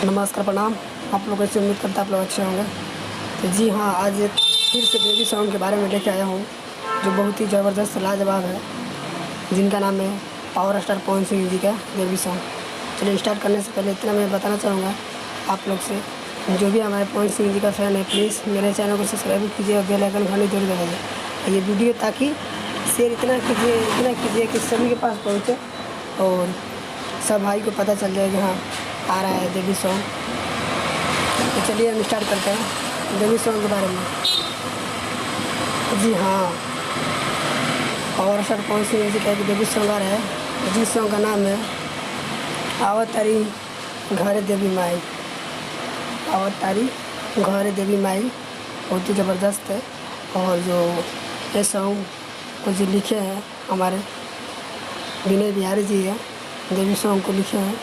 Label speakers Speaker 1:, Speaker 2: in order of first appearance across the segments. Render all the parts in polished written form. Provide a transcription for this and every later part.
Speaker 1: नमस्कार, प्रणाम। आप लोग ऐसे उम्मीद करता आप लोग अच्छे होंगे। तो जी हाँ, आज एक फिर से बेबी सॉन्ग के बारे में लेके आया हूँ जो बहुत ही ज़बरदस्त लाजवाब है, जिनका नाम है पावर स्टार पवन सिंह जी का बेबी सॉन्ग। चलिए स्टार्ट करने से पहले इतना मैं बताना चाहूँगा आप लोग से, जो भी हमारे पवन सिंह जी का फ़ैन है प्लीज़ मेरे चैनल को सब्सक्राइब कीजिए और बेल आइकन घंटी जरूर दबाइए ये वीडियो, ताकि शेयर इतना कीजिए कि सभी के पास पहुँचे और सब भाई को पता चल जाए कि हाँ आ रहा है बेबी सॉन्ग। तो चलिए हम स्टार्ट करते हैं बेबी सॉन्ग के बारे में। जी हाँ, पावर स्टार पवन सिंह जी का एक बेबी सॉन्ग आ रहा है, जिस सॉन्ग का नाम है आवत तारी घरे देवी माई। आवत तारी घरे देवी माई बहुत ही ज़बरदस्त है। और जो ये सॉन्ग को जो लिखे हैं हमारे विनय बिहारी जी है, देवी सॉन्ग को लिखे हैं,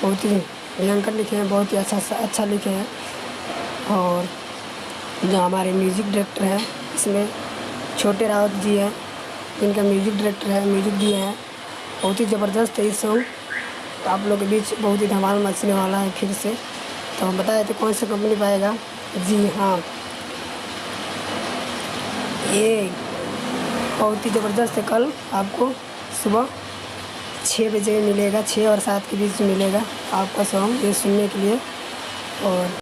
Speaker 1: बहुत ही भयंकर लिखे हैं, बहुत ही अच्छा लिखे हैं। और जो हमारे म्यूज़िक डायरेक्टर हैं इसमें छोटे रावत जी हैं, जिनका म्यूज़िक डायरेक्टर है, म्यूज़िक दिए हैं, बहुत ही ज़बरदस्त है ये सॉन्ग। तो आप लोग के बीच बहुत ही धमाल मचने वाला है फिर से। तो हम बताए थे कौन सा कंपनी पाएगा। जी हाँ, ये बहुत ही ज़बरदस्त है। कल आपको सुबह 6 बजे मिलेगा, 6 और 7 के बीच मिलेगा आपका सॉन्ग ये सुनने के लिए। और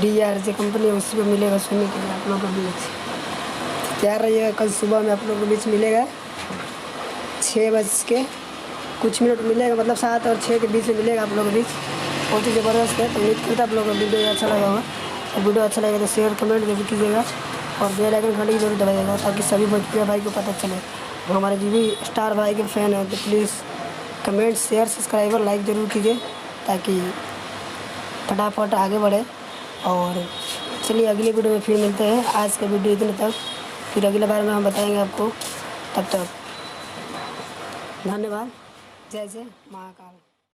Speaker 1: DRJ कंपनी है, उसी पर मिलेगा सुनने के लिए आप लोगों के बीच। तैयार रहिएगा, कल सुबह में आप लोगों के बीच मिलेगा 6 बज के कुछ मिनट मिलेगा, मतलब 7 और 6 के बीच में मिलेगा आप लोगों के बीच। बहुत ही ज़बरदस्त है। तो उम्मीद करता आप लोगों को वीडियो अच्छा लगा होगा, और वीडियो अच्छा लगेगा तो शेयर कमेंट जरूर कीजिएगा और बेल आइकन घंटी जरूर दबाइएगा, ताकि सभी भोजपुरी भाई को पता चले। हमारे जो भी स्टार भाई के फ़ैन हैं तो please comment share subscriber like ज़रूर कीजिए, ताकि फटाफट आगे बढ़े। और चलिए अगली वीडियो में फिर मिलते हैं। आज का वीडियो इतने तक, फिर अगले बार में हम बताएंगे आपको। तब तक धन्यवाद। जय जय महाकाल।